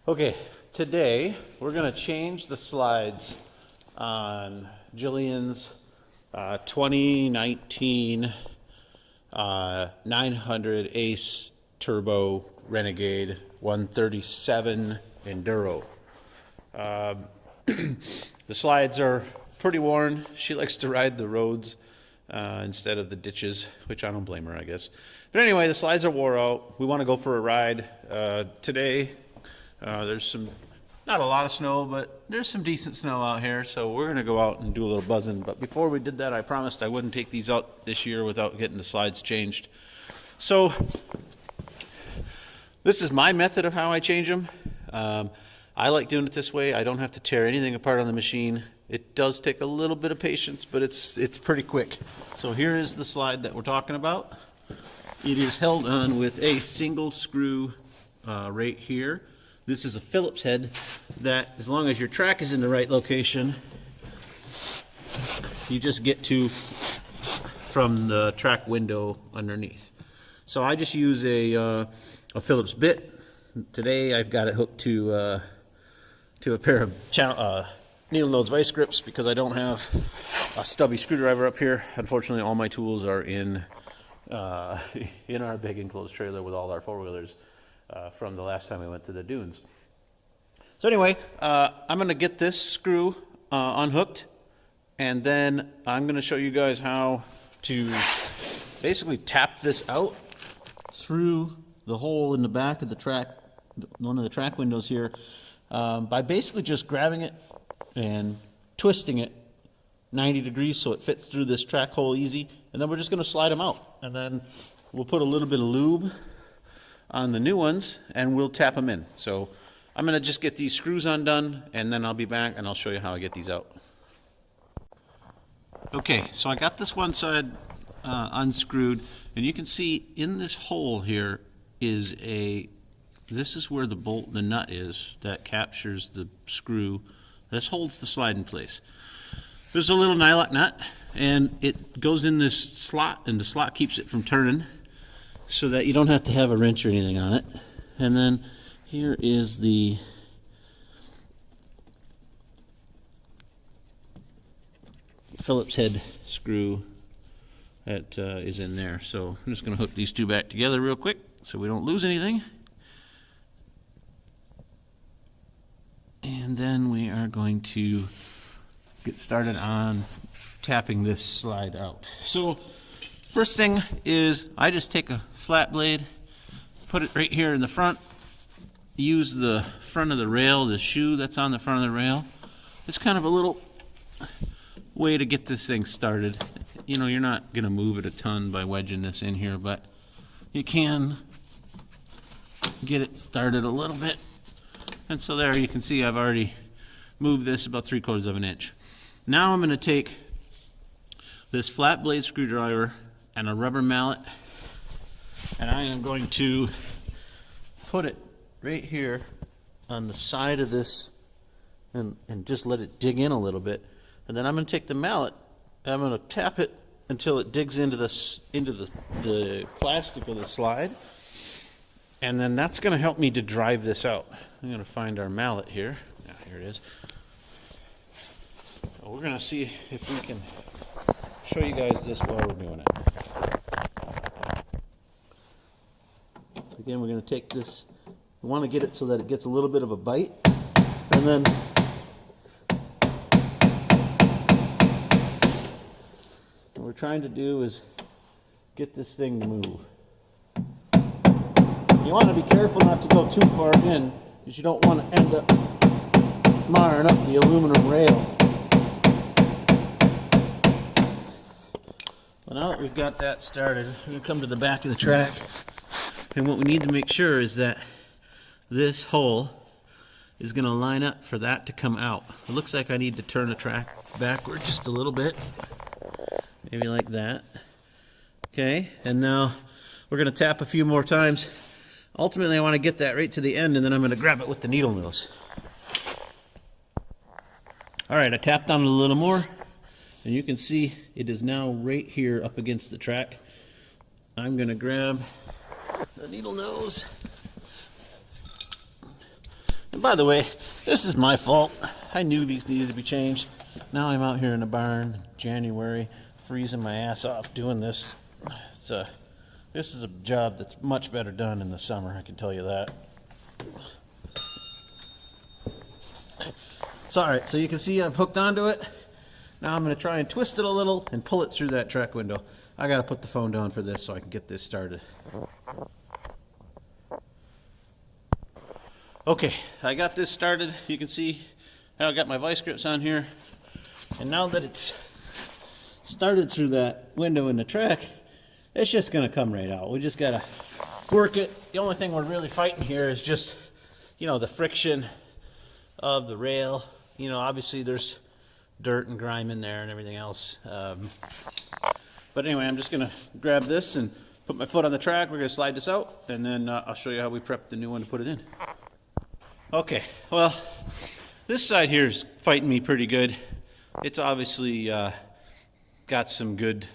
Okay, today we're going to change the slides on Jillian's 2019 900 Ace Turbo Renegade 137 Enduro. The slides are pretty worn. She likes to ride the roads instead of the ditches, which I don't blame her, I guess. But anyway, the slides are wore out. We want to go for a ride today. There's not a lot of snow, but there's some decent snow out here, so we're going to go out and do a little buzzing. But before we did that, I promised I wouldn't take these out this year without getting the slides changed. So this is my method of how I change them. I like doing it this way. I don't have to tear anything apart on the machine. It does take a little bit of patience, but it's pretty quick. So here is the slide that we're talking about. It is held on with a single screw right here. This is a Phillips head that, as long as your track is in the right location, you just get to from the track window underneath. So I just use a Phillips bit. Today I've got it hooked to a pair of needle nose vice grips because I don't have a stubby screwdriver up here. Unfortunately, all my tools are in our big enclosed trailer with all our four-wheelers from the last time we went to the dunes. So anyway, I'm going to get this screw unhooked, and then I'm going to show you guys how to basically tap this out through the hole in the back of the track, one of the track windows here, by basically just grabbing it and twisting it 90 degrees so it fits through this track hole easy, and then we're just going to slide them out, and then we'll put a little bit of lube on the new ones and we'll tap them in. So I'm going to just get these screws undone, and then I'll be back and I'll show you how I get these out. Okay, so I got this one side unscrewed, and you can see in this hole here is this is where the nut is that captures the screw. This holds the slide in place. There's a little nylock nut, and it goes in this slot, and the slot keeps it from turning so that you don't have to have a wrench or anything on it. And then here is the Phillips head screw that is in there. So I'm just going to hook these two back together real quick so we don't lose anything. And then we are going to get started on tapping this slide out. So first thing is I just take a flat blade, put it right here in the front, use the front of the rail, the shoe that's on the front of the rail. It's kind of a little way to get this thing started. You know, you're not going to move it a ton by wedging this in here, but you can get it started a little bit. And so there you can see I've already moved this about 3/4 of an inch. Now I'm going to take this flat blade screwdriver and a rubber mallet, and I am going to put it right here on the side of this and just let it dig in a little bit. And then I'm going to take the mallet and I'm going to tap it until it digs into the plastic of the slide. And then that's going to help me to drive this out. I'm going to find our mallet here. Yeah, here it is. So we're going to see if we can show you guys this while we're doing it. Again, we're going to take this. We want to get it so that it gets a little bit of a bite. And then what we're trying to do is get this thing to move. You want to be careful not to go too far in, because you don't want to end up marring up the aluminum rail. Well, now that we've got that started, we're going to come to the back of the track, and what we need to make sure is that this hole is going to line up for that to come out. It looks like I need to turn the track backward just a little bit, maybe like that. Okay, and now we're going to tap a few more times. Ultimately, I want to get that right to the end, and then I'm going to grab it with the needle nose. All right, I tapped on it a little more, and you can see it is now right here up against the track. I'm going to grab the needle nose And by the way, this is my fault. I knew these needed to be changed. Now I'm out here in the barn, January, freezing my ass off doing this. This is a job that's much better done in the summer, I can tell you that. So, all right, so you can see I've hooked onto it. Now I'm going to try and twist it a little and pull it through that track window. I got to put the phone down for this so I can get this started. Okay, I got this started. You can see how I got my vice grips on here. And now that it's started through that window in the track, it's just going to come right out. We just got to work it. The only thing we're really fighting here is just, the friction of the rail. Obviously there's dirt and grime in there and everything else. But anyway, I'm just going to grab this and put my foot on the track. We're going to slide this out, and then I'll show you how we prep the new one to put it in. Okay, well, this side here is fighting me pretty good. It's obviously got some good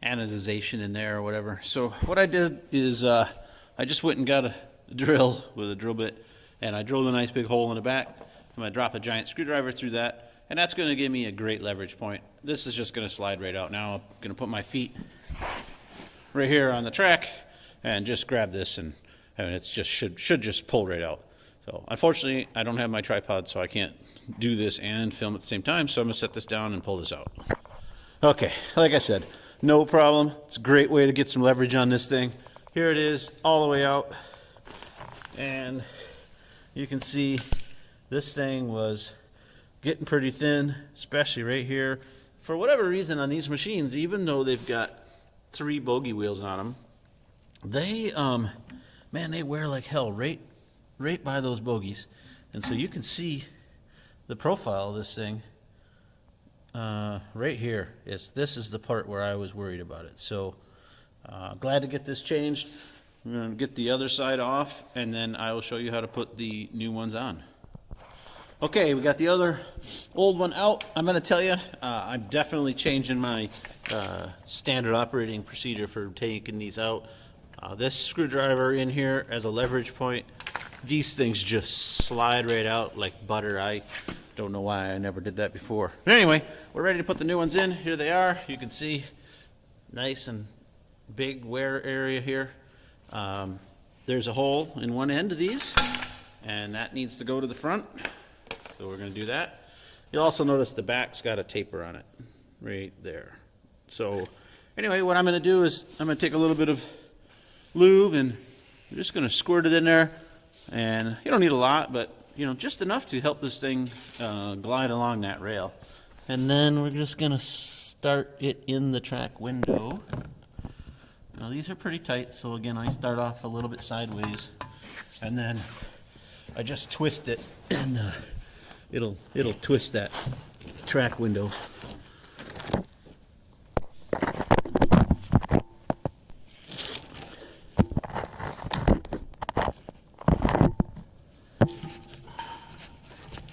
anodization in there or whatever. So what I did is I just went and got a drill with a drill bit, and I drilled a nice big hole in the back. I'm going to drop a giant screwdriver through that, and that's going to give me a great leverage point. This is just going to slide right out. Now I'm going to put my feet right here on the track and just grab this, and it just should just pull right out. So unfortunately, I don't have my tripod, so I can't do this and film at the same time, so I'm going to set this down and pull this out. Okay, like I said, no problem. It's a great way to get some leverage on this thing. Here it is, all the way out. And you can see this thing was getting pretty thin, especially right here. For whatever reason on these machines, even though they've got 3 bogey wheels on them, they, they wear like hell right by those bogies. And so you can see the profile of this thing right here. This is the part where I was worried about it. So glad to get this changed. I'm going to get the other side off, and then I will show you how to put the new ones on. Okay, we got the other old one out. I'm going to tell you, I'm definitely changing my standard operating procedure for taking these out. This screwdriver in here as a leverage point, these things just slide right out like butter. I don't know why I never did that before. But anyway, we're ready to put the new ones in. Here they are. You can see nice and big wear area here. There's a hole in one end of these, and that needs to go to the front. So we're going to do that. You'll also notice the back's got a taper on it right there. So anyway, what I'm going to do is I'm going to take a little bit of lube, and I'm just going to squirt it in there. And you don't need a lot, but just enough to help this thing glide along that rail. And then we're just going to start it in the track window. Now these are pretty tight, so again I start off a little bit sideways, and then I just twist it, and it'll twist that track window.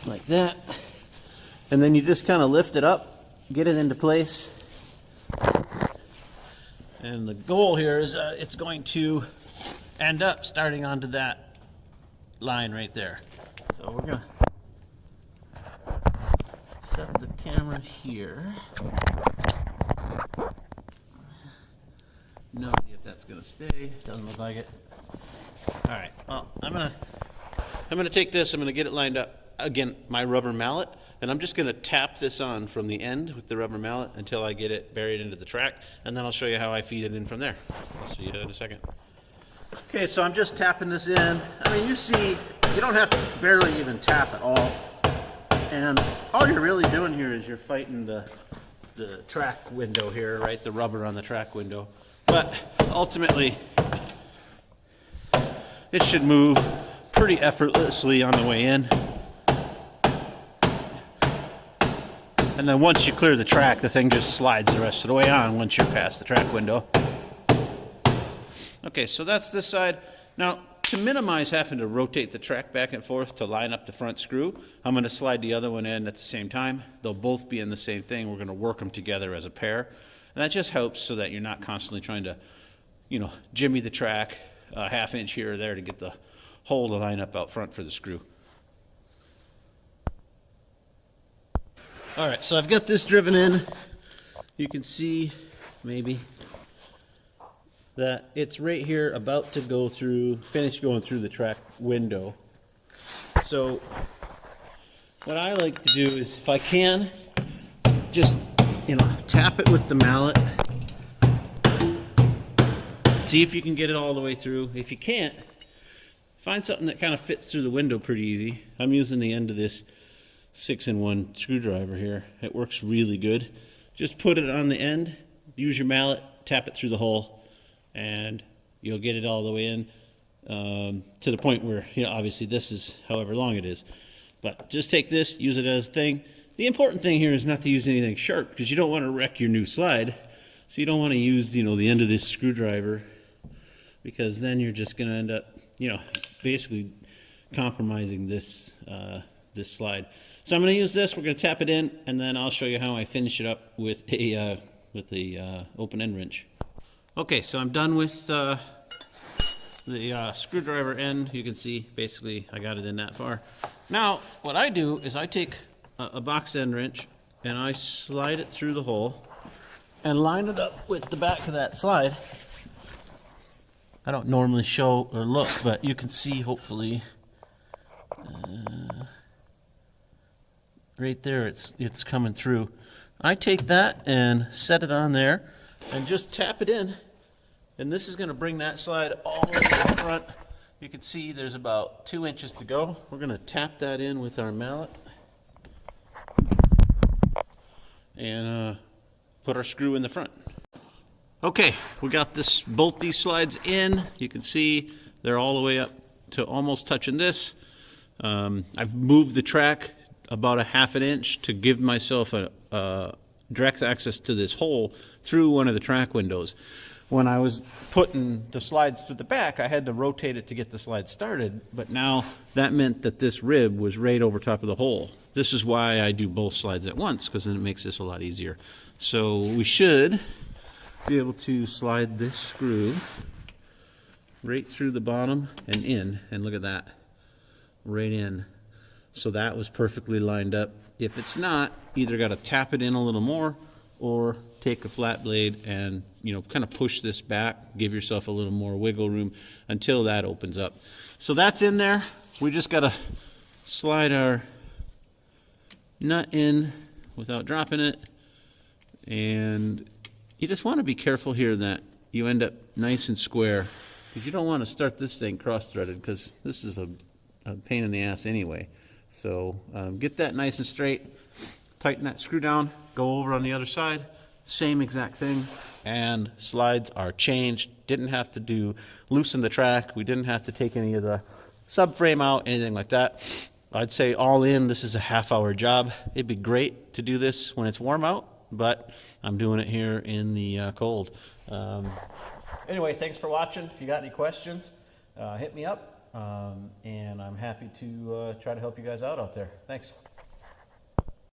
Like that. And then you just kind of lift it up, get it into place. And the goal here is it's going to end up starting onto that line right there. So we're going to set the camera here. No idea if that's going to stay. Doesn't look like it. All right. Well, I'm gonna take this. I'm gonna get it lined up. Again, my rubber mallet, and I'm just going to tap this on from the end with the rubber mallet until I get it buried into the track, and then I'll show you how I feed it in from there. I'll see you in a second. Okay, so I'm just tapping this in. I mean, you see, you don't have to barely even tap at all, and all you're really doing here is you're fighting the track window here, right? The rubber on the track window. But ultimately, it should move pretty effortlessly on the way in. And then once you clear the track, the thing just slides the rest of the way on once you're past the track window. Okay, so that's this side. Now, to minimize having to rotate the track back and forth to line up the front screw, I'm going to slide the other one in at the same time. They'll both be in the same thing. We're going to work them together as a pair. And that just helps so that you're not constantly trying to, jimmy the track a half inch here or there to get the hole to line up out front for the screw. All right, so I've got this driven in. You can see maybe that it's right here about to go through, finish going through the track window. So what I like to do is, if I can, just, tap it with the mallet. See if you can get it all the way through. If you can't, find something that kind of fits through the window pretty easy. I'm using the end of this 6-in-1 screwdriver here. It works really good. Just put it on the end, use your mallet, tap it through the hole, and you'll get it all the way in to the point where, obviously this is however long it is. But just take this, use it as a thing. The important thing here is not to use anything sharp, because you don't want to wreck your new slide. So you don't want to use, the end of this screwdriver, because then you're just going to end up, basically compromising this this slide. So I'm going to use this. We're going to tap it in, and then I'll show you how I finish it up with a open end wrench. Okay, so I'm done with the screwdriver end. You can see basically I got it in that far. Now what I do is I take a box end wrench and I slide it through the hole and line it up with the back of that slide. I don't normally show or look, but you can see hopefully right there it's coming through. I take that and set it on there and just tap it in, and this is going to bring that slide all the way to the front. You can see there's about 2 inches to go. We're going to tap that in with our mallet and put our screw in the front. Okay, we got both these slides in. You can see they're all the way up to almost touching this. I've moved the track about a 1/2 inch to give myself a direct access to this hole through one of the track windows. When I was putting the slides to the back, I had to rotate it to get the slide started, but now that meant that this rib was right over top of the hole. This is why I do both slides at once, because then it makes this a lot easier. So we should be able to slide this screw right through the bottom and in, and look at that, right in. So that was perfectly lined up. If it's not, either got to tap it in a little more or take a flat blade and kind of push this back, give yourself a little more wiggle room until that opens up. So that's in there. We just got to slide our nut in without dropping it, and you just want to be careful here that you end up nice and square, because you don't want to start this thing cross-threaded, because this is a pain in the ass anyway. So get that nice and straight, tighten that screw down, go over on the other side, same exact thing, and slides are changed. Didn't have to loosen the track. We didn't have to take any of the subframe out, anything like that. I'd say all in, this is a 1/2 hour job. It'd be great to do this when it's warm out, but I'm doing it here in the cold. Anyway, thanks for watching. If you got any questions, hit me up, and I'm happy to try to help you guys out there. Thanks.